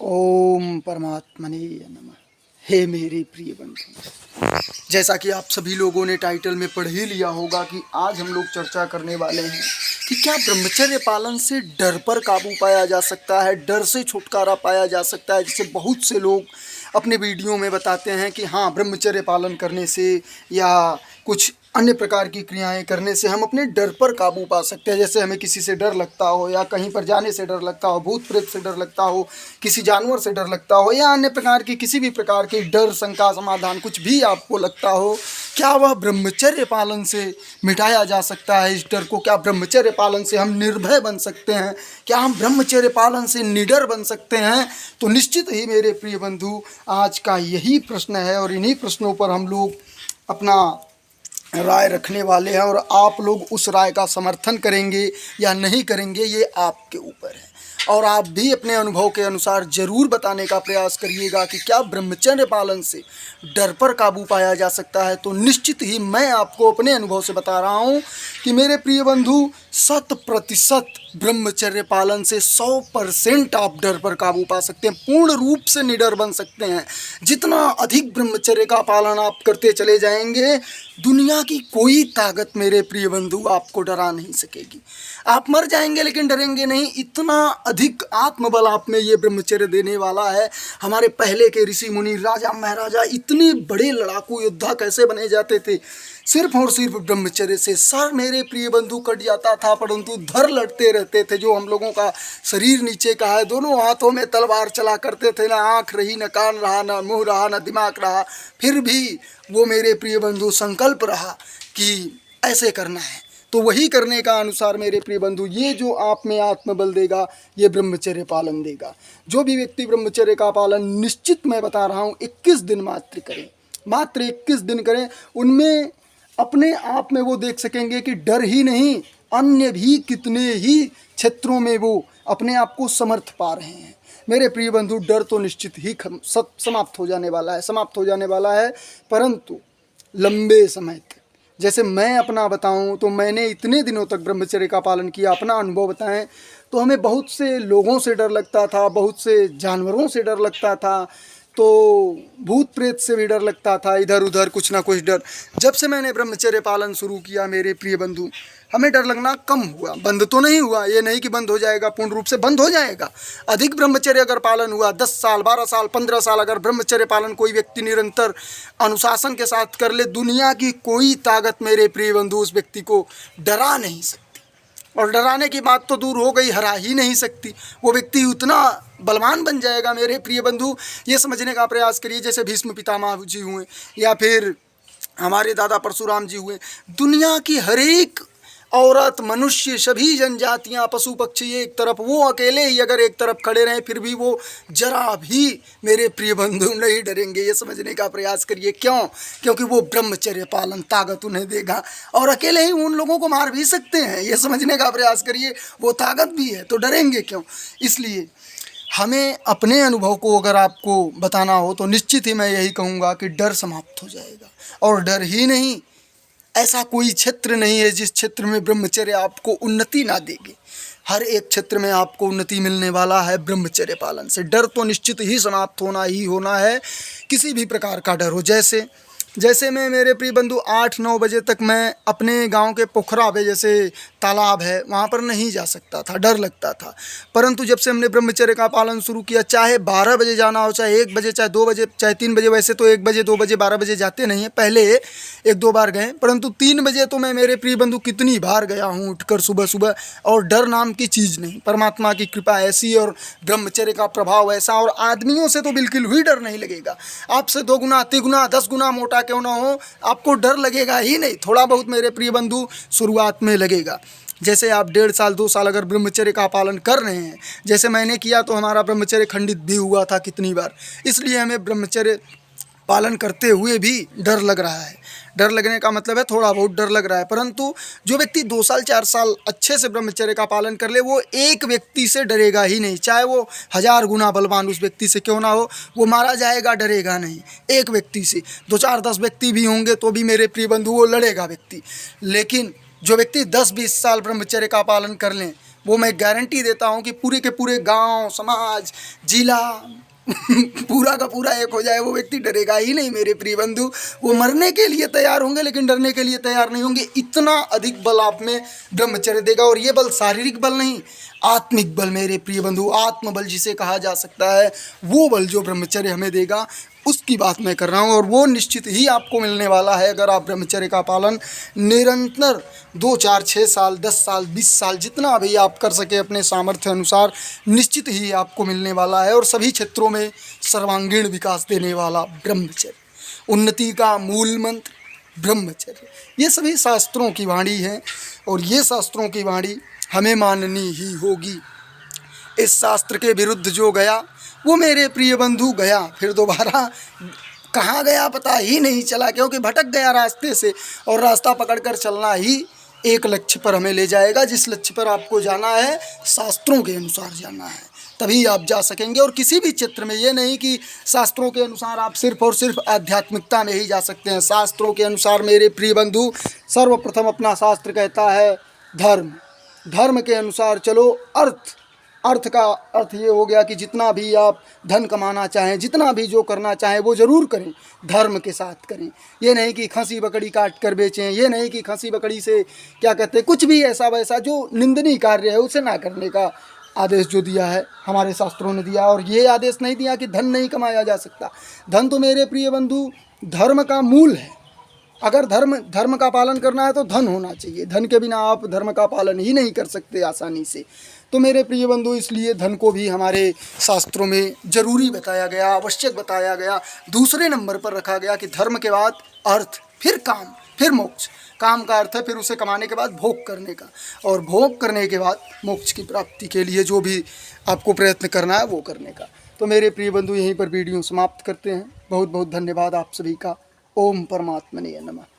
ओम परमात्मने नमः। हे मेरे प्रिय बंधु, जैसा कि आप सभी लोगों ने टाइटल में पढ़ ही लिया होगा कि आज हम लोग चर्चा करने वाले हैं कि क्या ब्रह्मचर्य पालन से डर पर काबू पाया जा सकता है, डर से छुटकारा पाया जा सकता है। जिसे बहुत से लोग अपने वीडियो में बताते हैं कि हाँ, ब्रह्मचर्य पालन करने से या कुछ अन्य प्रकार की क्रियाएं करने से हम अपने डर पर काबू पा सकते हैं। जैसे हमें किसी से डर लगता हो, या कहीं पर जाने से डर लगता हो, भूत प्रेत से डर लगता हो, किसी जानवर से डर लगता हो, या अन्य प्रकार की किसी भी प्रकार की डर, शंका, समाधान कुछ भी आपको लगता हो, क्या वह ब्रह्मचर्य पालन से मिटाया जा सकता है? इस डर को क्या ब्रह्मचर्य पालन से हम निर्भय बन सकते हैं? क्या हम ब्रह्मचर्य पालन से निडर बन सकते हैं? तो निश्चित ही मेरे प्रिय बंधु, आज का यही प्रश्न है और इन्हीं प्रश्नों पर हम लोग अपना राय रखने वाले हैं। और आप लोग उस राय का समर्थन करेंगे या नहीं करेंगे, ये आपके ऊपर है। और आप भी अपने अनुभव के अनुसार ज़रूर बताने का प्रयास करिएगा कि क्या ब्रह्मचर्य पालन से डर पर काबू पाया जा सकता है। तो निश्चित ही मैं आपको अपने अनुभव से बता रहा हूँ कि मेरे प्रिय बंधु, 100% ब्रह्मचर्य पालन से 100% आप डर पर काबू पा सकते हैं, पूर्ण रूप से निडर बन सकते हैं। जितना अधिक ब्रह्मचर्य का पालन आप करते चले जाएंगे, दुनिया की कोई ताकत मेरे प्रिय बंधु आपको डरा नहीं सकेगी। आप मर जाएंगे लेकिन डरेंगे नहीं। इतना अधिक आत्मबल आप में ये ब्रह्मचर्य देने वाला है। हमारे पहले के ऋषि मुनि, राजा महाराजा इतने बड़े लड़ाकू योद्धा कैसे बने जाते थे? सिर्फ और सिर्फ ब्रह्मचर्य से। सर मेरे प्रिय बंधु कट जाता था, परंतु धर लड़ते रहते थे। जो हम लोगों का शरीर नीचे का है, दोनों हाथों में तलवार चला करते थे। ना आँख रही, न कान रहा, न मुँह रहा, न दिमाग रहा, फिर भी वो मेरे प्रिय बंधु संकल्प रहा कि ऐसे करना है। तो वही करने का अनुसार मेरे प्रिय बंधु, ये जो आप में आत्मबल देगा, ये ब्रह्मचर्य पालन देगा। जो भी व्यक्ति ब्रह्मचर्य का पालन, निश्चित मैं बता रहा हूँ, 21 दिन मात्र करें, मात्र 21 दिन करें, उनमें अपने आप में वो देख सकेंगे कि डर ही नहीं, अन्य भी कितने ही क्षेत्रों में वो अपने आप को समर्थ पा रहे हैं। मेरे प्रिय बंधु, डर तो निश्चित ही समाप्त हो जाने वाला है, समाप्त हो जाने वाला है, परंतु लंबे समय तक। जैसे मैं अपना बताऊं तो मैंने इतने दिनों तक ब्रह्मचर्य का पालन किया, अपना अनुभव बताएं तो हमें बहुत से लोगों से डर लगता था, बहुत से जानवरों से डर लगता था, तो भूत प्रेत से भी डर लगता था, इधर उधर कुछ ना कुछ डर। जब से मैंने ब्रह्मचर्य पालन शुरू किया मेरे प्रिय बंधु, हमें डर लगना कम हुआ। बंद तो नहीं हुआ, ये नहीं कि बंद हो जाएगा, पूर्ण रूप से बंद हो जाएगा। अधिक ब्रह्मचर्य अगर पालन हुआ, 10 साल, 12 साल, 15 साल अगर ब्रह्मचर्य पालन कोई व्यक्ति निरंतर अनुशासन के साथ कर ले, दुनिया की कोई ताकत मेरे प्रिय बंधु उस व्यक्ति को डरा नहीं सकती। और डराने की बात तो दूर हो गई, हरा ही नहीं सकती। वो व्यक्ति उतना बलवान बन जाएगा मेरे प्रिय बंधु। ये समझने का प्रयास करिए, जैसे भीष्म पितामह जी हुए, या फिर हमारे दादा परशुराम जी हुए। दुनिया की हर एक औरत, मनुष्य, सभी जनजातियां, पशु पक्षी एक तरफ, वो अकेले ही अगर एक तरफ खड़े रहें, फिर भी वो जरा भी मेरे प्रिय बंधु नहीं डरेंगे। ये समझने का प्रयास करिए। क्यों? क्योंकि वो ब्रह्मचर्य पालन ताकत उन्हें देगा, और अकेले ही उन लोगों को मार भी सकते हैं। ये समझने का प्रयास करिए, वो ताकत भी है, तो डरेंगे क्यों? इसलिए हमें अपने अनुभव को अगर आपको बताना हो तो निश्चित ही मैं यही कहूँगा कि डर समाप्त हो जाएगा। और डर ही नहीं, ऐसा कोई क्षेत्र नहीं है जिस क्षेत्र में ब्रह्मचर्य आपको उन्नति ना देगी। हर एक क्षेत्र में आपको उन्नति मिलने वाला है ब्रह्मचर्य पालन से। डर तो निश्चित ही समाप्त होना ही होना है, किसी भी प्रकार का डर हो। जैसे मैं मेरे प्रिय बंधु 8-9 बजे तक मैं अपने गांव के पोखरा पे, जैसे तालाब है, वहाँ पर नहीं जा सकता था, डर लगता था। परंतु जब से हमने ब्रह्मचर्य का पालन शुरू किया, चाहे 12 बजे जाना हो, चाहे 1 बजे, चाहे 2 बजे, चाहे 3 बजे, वैसे तो 1 बजे, 2 बजे, 12 बजे जाते नहीं हैं, पहले 1-2 बार गए, परंतु 3 बजे तो मैं मेरे प्रिय बंधु कितनी बार गया हूँ उठकर सुबह सुबह। और डर नाम की चीज़ नहीं। परमात्मा की कृपा ऐसी और ब्रह्मचर्य का प्रभाव ऐसा, और आदमियों से तो बिल्कुल भी डर नहीं लगेगा। आपसे 2 गुना, 3 गुना, 10 गुना मोटा क्यों ना हो, आपको डर लगेगा ही नहीं। थोड़ा बहुत मेरे प्रिय बंधु शुरुआत में लगेगा। जैसे आप 1.5 साल, 2 साल अगर ब्रह्मचर्य का पालन कर रहे हैं, जैसे मैंने किया, तो हमारा ब्रह्मचर्य खंडित भी हुआ था कितनी बार। इसलिए हमें ब्रह्मचर्य पालन करते हुए भी डर लग रहा है। डर लगने का मतलब है थोड़ा बहुत डर लग रहा है। परंतु जो व्यक्ति 2 साल, 4 साल अच्छे से ब्रह्मचर्य का पालन कर ले, वो एक व्यक्ति से डरेगा ही नहीं। चाहे वो 1000 गुना बलवान उस व्यक्ति से क्यों ना हो, वो मारा जाएगा, डरेगा नहीं। एक व्यक्ति से 2, 4, 10 व्यक्ति भी होंगे तो भी मेरे प्रिय बंधु वो लड़ेगा व्यक्ति। लेकिन जो व्यक्ति 10-20 साल ब्रह्मचर्य का पालन कर लें, वो मैं गारंटी देता हूँ कि पूरे के पूरे गांव, समाज, जिला पूरा का पूरा एक हो जाए, वो व्यक्ति डरेगा ही नहीं मेरे प्रिय बंधु। वो मरने के लिए तैयार होंगे लेकिन डरने के लिए तैयार नहीं होंगे। इतना अधिक बल आप में ब्रह्मचर्य देगा। और ये बल शारीरिक बल नहीं, आत्मिक बल मेरे प्रिय बंधु, आत्मबल जिसे कहा जा सकता है, वो बल जो ब्रह्मचर्य हमें देगा उसकी बात मैं कर रहा हूँ। और वो निश्चित ही आपको मिलने वाला है अगर आप ब्रह्मचर्य का पालन निरंतर 2, 4, 6 साल, 10 साल, 20 साल, जितना भी आप कर सके अपने सामर्थ्य अनुसार, निश्चित ही आपको मिलने वाला है। और सभी क्षेत्रों में सर्वांगीण विकास देने वाला ब्रह्मचर्य, उन्नति का मूल मंत्र ब्रह्मचर्य, ये सभी शास्त्रों की वाणी है। और ये शास्त्रों की वाणी हमें माननी ही होगी। इस शास्त्र के विरुद्ध जो गया वो मेरे प्रिय बंधु गया, फिर दोबारा कहाँ गया पता ही नहीं चला, क्योंकि भटक गया रास्ते से। और रास्ता पकड़कर चलना ही एक लक्ष्य पर हमें ले जाएगा, जिस लक्ष्य पर आपको जाना है शास्त्रों के अनुसार जाना है, तभी आप जा सकेंगे। और किसी भी क्षेत्र में ये नहीं कि शास्त्रों के अनुसार आप सिर्फ और सिर्फ आध्यात्मिकता में ही जा सकते हैं। शास्त्रों के अनुसार मेरे प्रिय बंधु, सर्वप्रथम अपना शास्त्र कहता है धर्म, धर्म के अनुसार चलो। अर्थ का अर्थ ये हो गया कि जितना भी आप धन कमाना चाहें, जितना भी जो करना चाहें वो ज़रूर करें, धर्म के साथ करें। ये नहीं कि खसी बकरी काट कर बेचें, ये नहीं कि खसी बकरी से क्या कहते हैं, कुछ भी ऐसा वैसा जो निंदनीय कार्य है उसे ना करने का आदेश जो दिया है हमारे शास्त्रों ने दिया। और ये आदेश नहीं दिया कि धन नहीं कमाया जा सकता। धन तो मेरे प्रिय बंधु धर्म का मूल है। अगर धर्म का पालन करना है तो धन होना चाहिए, धन के बिना आप धर्म का पालन ही नहीं कर सकते आसानी से। तो मेरे प्रिय बंधु, इसलिए धन को भी हमारे शास्त्रों में जरूरी बताया गया, आवश्यक बताया गया, दूसरे नंबर पर रखा गया कि धर्म के बाद अर्थ, फिर काम, फिर मोक्ष। काम का अर्थ है फिर उसे कमाने के बाद भोग करने का, और भोग करने के बाद मोक्ष की प्राप्ति के लिए जो भी आपको प्रयत्न करना है वो करने का। तो मेरे प्रिय बंधु, यहीं पर वीडियो समाप्त करते हैं। बहुत बहुत धन्यवाद आप सभी का। ओम परमात्मने नमः।